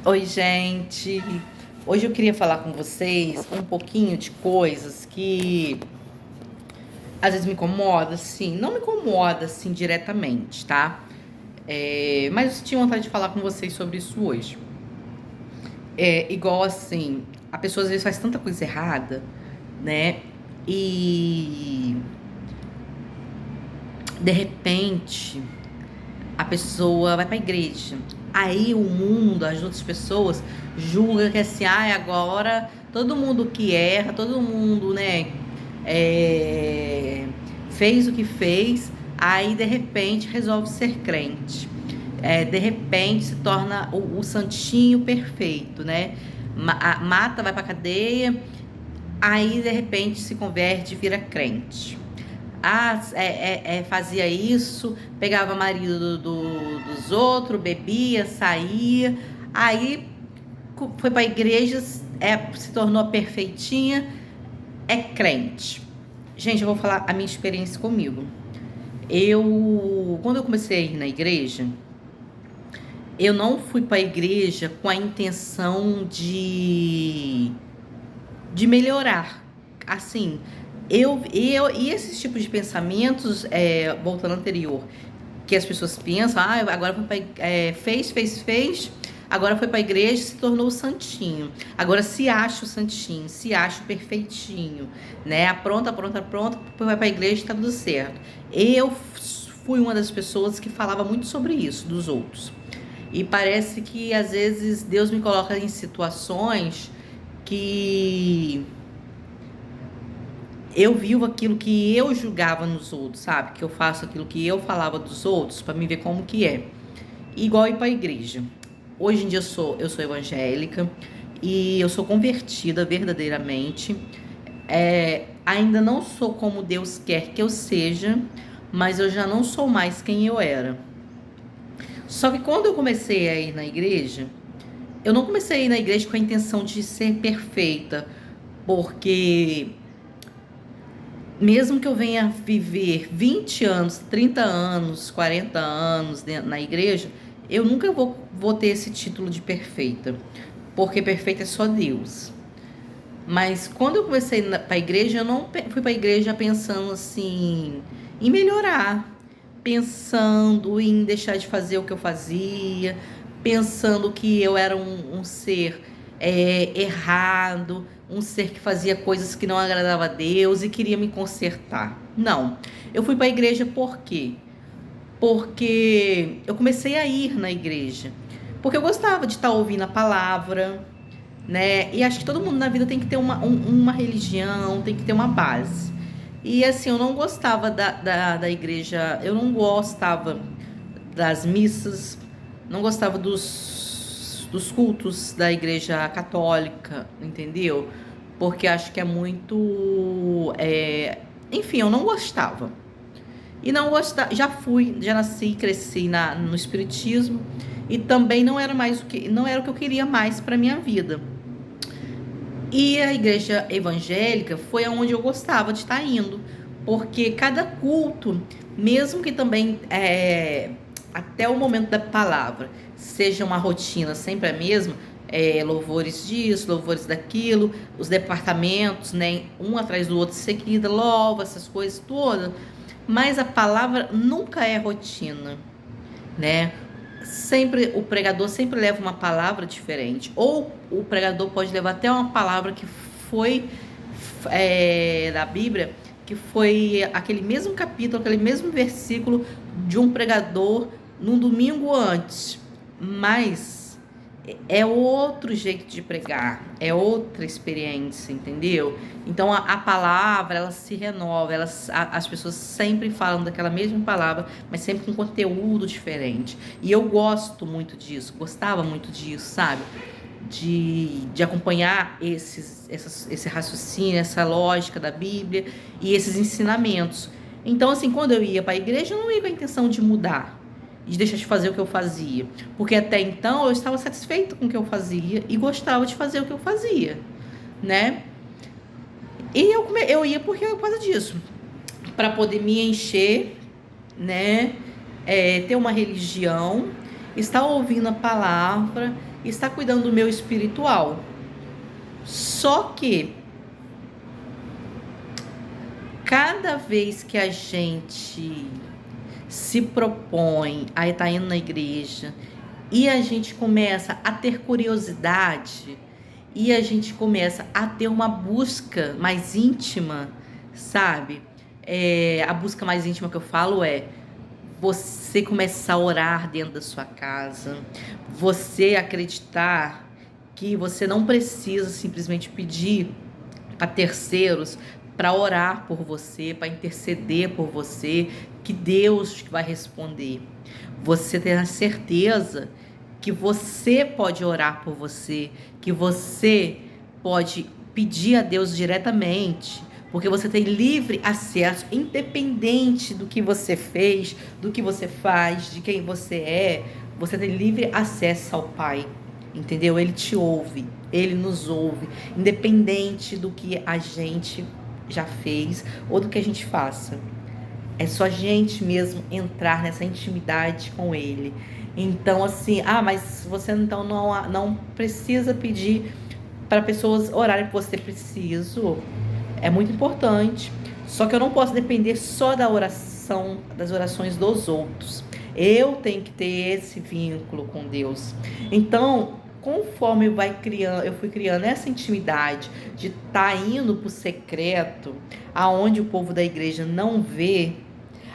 Oi, gente. Hoje eu queria falar com vocês um pouquinho de coisas que às vezes me incomoda, assim, não me incomoda assim diretamente, tá? Mas eu tinha vontade de falar com vocês sobre isso hoje. Igual assim, a pessoa às vezes faz tanta coisa errada, né? E de repente a pessoa vai pra igreja. Aí o mundo, as outras pessoas, julga que assim, agora todo mundo que erra, todo mundo, né, é, fez o que fez, aí de repente resolve ser crente. De repente se torna o santinho perfeito, né? Mata, vai pra cadeia, aí de repente se converte e vira crente. Fazia isso, pegava marido dos outros, bebia, saía, aí foi para a igreja, se tornou perfeitinha, é crente. Gente, eu vou falar a minha experiência comigo. Quando eu comecei a ir na igreja, eu não fui para a igreja com a intenção de melhorar. Assim, e esses tipos de pensamentos, voltando ao anterior, que as pessoas pensam, agora foi fez, agora foi para a igreja e se tornou o santinho. Agora se acha o santinho, se acha o perfeitinho, né? Pronta, vai para a igreja e está tudo certo. Eu fui uma das pessoas que falava muito sobre isso dos outros. E parece que às vezes Deus me coloca em situações que eu vivo aquilo que eu julgava nos outros, sabe? Que eu faço aquilo que eu falava dos outros para me ver como que é. Igual ir para a igreja. Hoje em dia eu sou evangélica e eu sou convertida verdadeiramente. Ainda não sou como Deus quer que eu seja, mas eu já não sou mais quem eu era. Só que quando eu comecei a ir na igreja, eu não comecei a ir na igreja com a intenção de ser perfeita, porque mesmo que eu venha viver 20 anos, 30 anos, 40 anos na igreja, eu nunca vou ter esse título de perfeita, porque perfeita é só Deus. Mas quando eu comecei para a igreja, eu não fui para a igreja pensando assim em melhorar, pensando em deixar de fazer o que eu fazia, pensando que eu era um ser errado, um ser que fazia coisas que não agradava a Deus e queria me consertar. Não. Eu fui para a igreja por quê? Porque eu comecei a ir na igreja. Porque eu gostava de estar ouvindo a palavra, né? E acho que todo mundo na vida tem que ter uma religião, tem que ter uma base. E assim, eu não gostava da igreja, eu não gostava das missas, não gostava dos cultos da igreja católica, entendeu? Porque acho que é muito. Enfim, eu não gostava. E não gostava, já nasci e cresci no espiritismo e também não era o que eu queria mais para minha vida. E a igreja evangélica foi aonde eu gostava de estar indo, porque cada culto, mesmo que também até o momento da palavra seja uma rotina sempre a mesma, louvores disso, louvores daquilo, os departamentos, né, um atrás do outro, seguida, louva, essas coisas todas, mas a palavra nunca é rotina, né? Sempre o pregador sempre leva uma palavra diferente, ou o pregador pode levar até uma palavra que foi da Bíblia, que foi aquele mesmo capítulo, aquele mesmo versículo de um pregador num domingo antes, mas é outro jeito de pregar, é outra experiência, entendeu? Então a palavra, ela se renova, as pessoas sempre falam daquela mesma palavra, mas sempre com conteúdo diferente. E eu gosto muito disso, gostava muito disso, sabe? De acompanhar esse raciocínio, essa lógica da Bíblia e esses ensinamentos. Então, assim, quando eu ia para a igreja, eu não ia com a intenção de mudar, de deixar de fazer o que eu fazia, porque até então eu estava satisfeita com o que eu fazia e gostava de fazer o que eu fazia, né? E eu ia por causa disso, para poder me encher, né? Ter uma religião, estar ouvindo a palavra está cuidando do meu espiritual. Só que cada vez que a gente se propõe a estar indo na igreja e a gente começa a ter curiosidade e a gente começa a ter uma busca mais íntima, sabe? A busca mais íntima que eu falo é você começar a orar dentro da sua casa, você acreditar que você não precisa simplesmente pedir para terceiros para orar por você, para interceder por você, que Deus vai responder. Você ter a certeza que você pode orar por você, que você pode pedir a Deus diretamente, porque você tem livre acesso, independente do que você fez, do que você faz, de quem você tem livre acesso ao Pai, entendeu? Ele te ouve, ele nos ouve, independente do que a gente já fez ou do que a gente faça. É só a gente mesmo entrar nessa intimidade com ele. Então, assim, mas você então não precisa pedir para pessoas orarem por você. Preciso. É muito importante. Só que eu não posso depender só da oração, das orações dos outros. Eu tenho que ter esse vínculo com Deus. Então, conforme eu fui criando essa intimidade de estar indo para o secreto, aonde o povo da igreja não vê,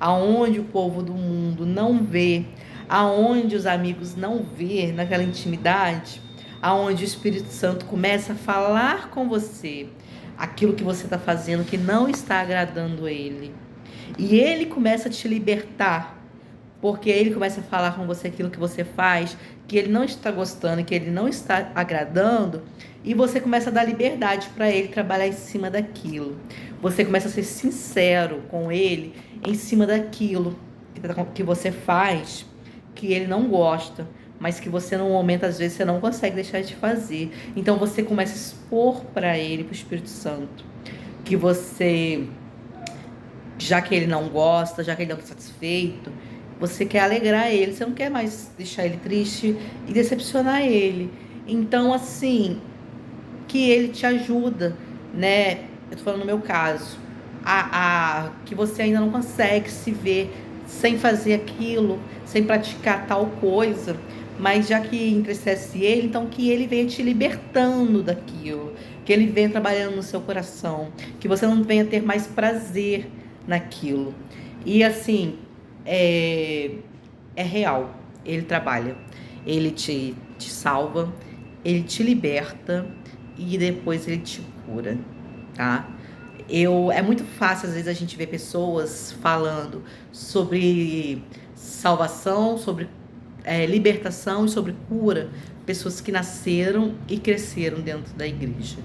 aonde o povo do mundo não vê, aonde os amigos não vê, naquela intimidade, aonde o Espírito Santo começa a falar com você aquilo que você está fazendo que não está agradando ele. E ele começa a te libertar, porque ele começa a falar com você aquilo que você faz, que ele não está gostando, que ele não está agradando, e você começa a dar liberdade para ele trabalhar em cima daquilo. Você começa a ser sincero com ele em cima daquilo que você faz, que ele não gosta, mas que você no momento às vezes você não consegue deixar de fazer. Então você começa a expor para ele, para o Espírito Santo, que você, já que ele não gosta, já que ele não está satisfeito, você quer alegrar ele, você não quer mais deixar ele triste e decepcionar ele. Então, assim, que ele te ajuda, né? Eu tô falando no meu caso, que você ainda não consegue se ver sem fazer aquilo, sem praticar tal coisa, mas já que entristece ele, então que ele venha te libertando daquilo, que ele venha trabalhando no seu coração, que você não venha ter mais prazer naquilo. E assim, é real, ele trabalha, ele te salva, ele te liberta e depois ele te cura, tá? É muito fácil, às vezes, a gente ver pessoas falando sobre salvação, sobre libertação e sobre cura. Pessoas que nasceram e cresceram dentro da igreja.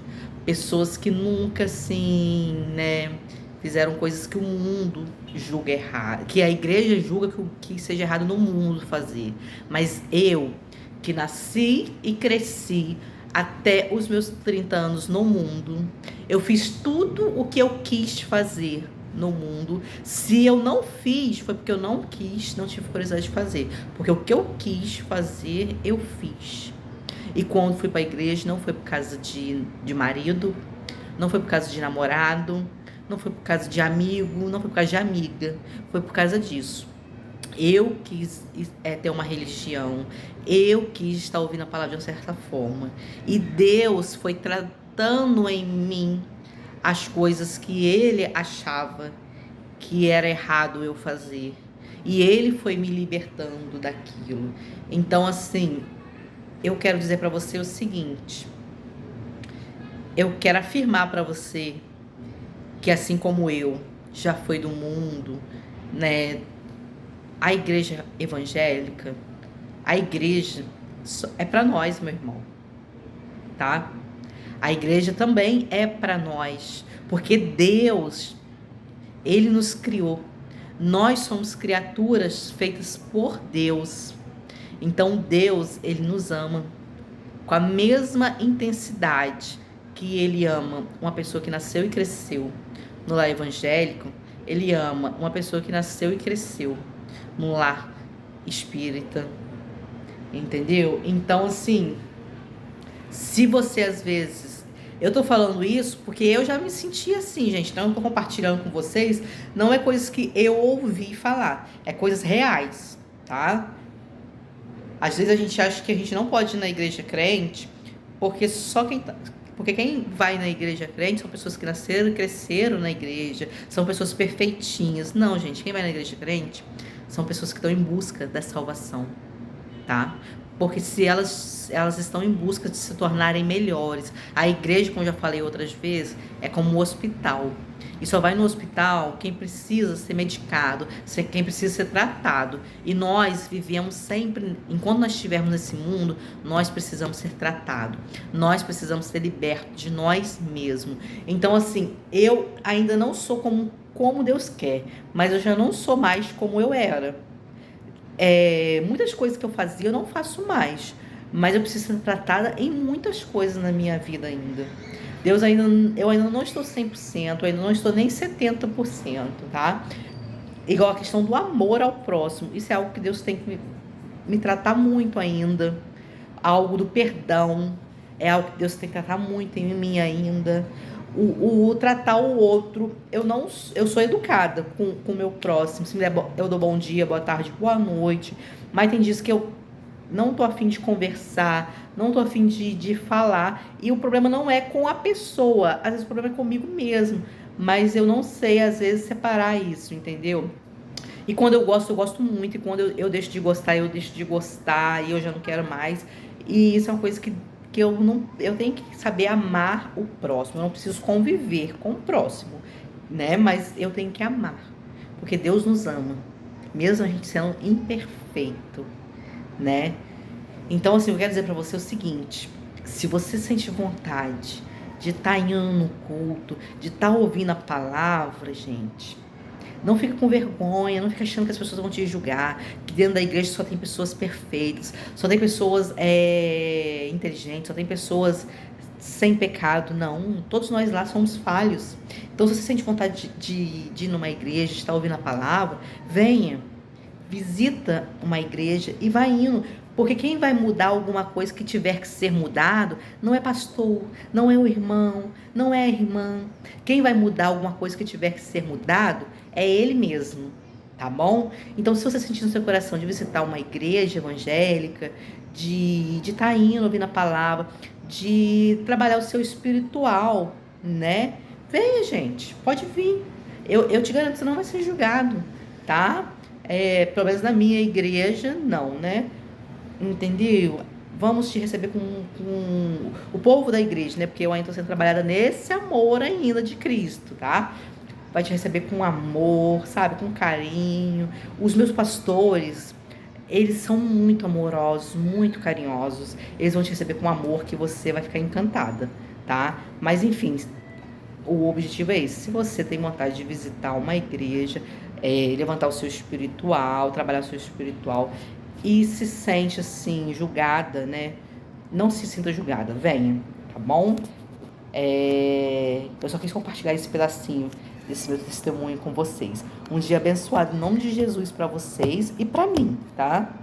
Pessoas que nunca, assim, né, fizeram coisas que o mundo julga errado, que a igreja julga que seja errado no mundo fazer. Mas eu, que nasci e cresci até os meus 30 anos no mundo, eu fiz tudo o que eu quis fazer no mundo. Se eu não fiz, foi porque eu não quis, não tive curiosidade de fazer. Porque o que eu quis fazer, eu fiz. E quando fui para a igreja, não foi por causa de marido, não foi por causa de namorado, não foi por causa de amigo, não foi por causa de amiga, foi por causa disso. Eu quis ter uma religião, eu quis estar ouvindo a palavra de uma certa forma. E Deus foi tratando em mim as coisas que ele achava que era errado eu fazer. E ele foi me libertando daquilo. Então, assim, eu quero dizer para você o seguinte. Eu quero afirmar para você que, assim como eu já foi do mundo, né? A igreja evangélica, a igreja é para nós, meu irmão, tá? A igreja também é para nós, porque Deus, ele nos criou. Nós somos criaturas feitas por Deus. Então Deus, ele nos ama com a mesma intensidade que ele ama uma pessoa que nasceu e cresceu no lar evangélico. Ele ama uma pessoa que nasceu e cresceu no lar espírita, entendeu? Então, assim, Se você, às vezes... Eu tô falando isso porque eu já me senti assim, gente. Então eu tô compartilhando com vocês. Não é coisas que eu ouvi falar. É coisas reais, tá? Às vezes a gente acha que a gente não pode ir na igreja crente porque só quem tá... Porque quem vai na igreja crente são pessoas que nasceram e cresceram na igreja. São pessoas perfeitinhas. Não, gente. Quem vai na igreja crente são pessoas que estão em busca da salvação, tá? Porque se elas estão em busca de se tornarem melhores. A igreja, como eu já falei outras vezes, é como um hospital. E só vai no hospital quem precisa ser medicado, quem precisa ser tratado. E nós vivemos sempre, enquanto nós estivermos nesse mundo, nós precisamos ser tratados. Nós precisamos ser libertos de nós mesmos. Então, assim, eu ainda não sou como Deus quer, mas eu já não sou mais como eu era. Muitas coisas que eu fazia eu não faço mais, mas eu preciso ser tratada em muitas coisas na minha vida ainda. Eu ainda não estou 100%, eu ainda não estou nem 70%, tá? Igual a questão do amor ao próximo, isso é algo que Deus tem que me tratar muito ainda. Algo do perdão, é algo que Deus tem que tratar muito em mim ainda. O tratar o outro, eu sou educada com o meu próximo. Se me der, eu dou bom dia, boa tarde, boa noite. Mas tem dias que eu não tô a fim de conversar, não tô a fim de falar. E o problema não é com a pessoa, às vezes o problema é comigo mesmo. Mas eu não sei, às vezes, separar isso, entendeu? E quando eu gosto muito. E quando eu deixo de gostar, eu deixo de gostar. E eu já não quero mais. E isso é uma coisa que eu tenho que saber amar o próximo. Eu não preciso conviver com o próximo, né? Mas eu tenho que amar, porque Deus nos ama, mesmo a gente sendo imperfeito, né? Então, assim, eu quero dizer pra você o seguinte: se você sente vontade de estar indo no culto, de estar ouvindo a palavra, gente, não fica com vergonha, não fica achando que as pessoas vão te julgar, que dentro da igreja só tem pessoas perfeitas, só tem pessoas inteligentes, só tem pessoas sem pecado. Não, todos nós lá somos falhos. Então, se você sente vontade de ir numa igreja, de estar ouvindo a palavra, venha, visita uma igreja e vai indo. Porque quem vai mudar alguma coisa que tiver que ser mudado não é pastor, não é o irmão, não é a irmã. Quem vai mudar alguma coisa que tiver que ser mudado é ele mesmo, tá bom? Então, se você sentir no seu coração de visitar uma igreja evangélica, de estar indo, ouvindo a palavra, de trabalhar o seu espiritual, né? Venha, gente, pode vir. Eu te garanto que você não vai ser julgado, tá? Pelo menos na minha igreja, não, né? Entendeu? Vamos te receber com o povo da igreja, né? Porque eu ainda estou sendo trabalhada nesse amor ainda de Cristo, tá? Vai te receber com amor, sabe? Com carinho. Os meus pastores, eles são muito amorosos, muito carinhosos. Eles vão te receber com amor que você vai ficar encantada, tá? Mas enfim, o objetivo é esse. Se você tem vontade de visitar uma igreja, levantar o seu espiritual, trabalhar o seu espiritual, e se sente assim, julgada, né? Não se sinta julgada, venha, tá bom? Eu só quis compartilhar esse pedacinho desse meu testemunho com vocês. Um dia abençoado em nome de Jesus para vocês e para mim, tá?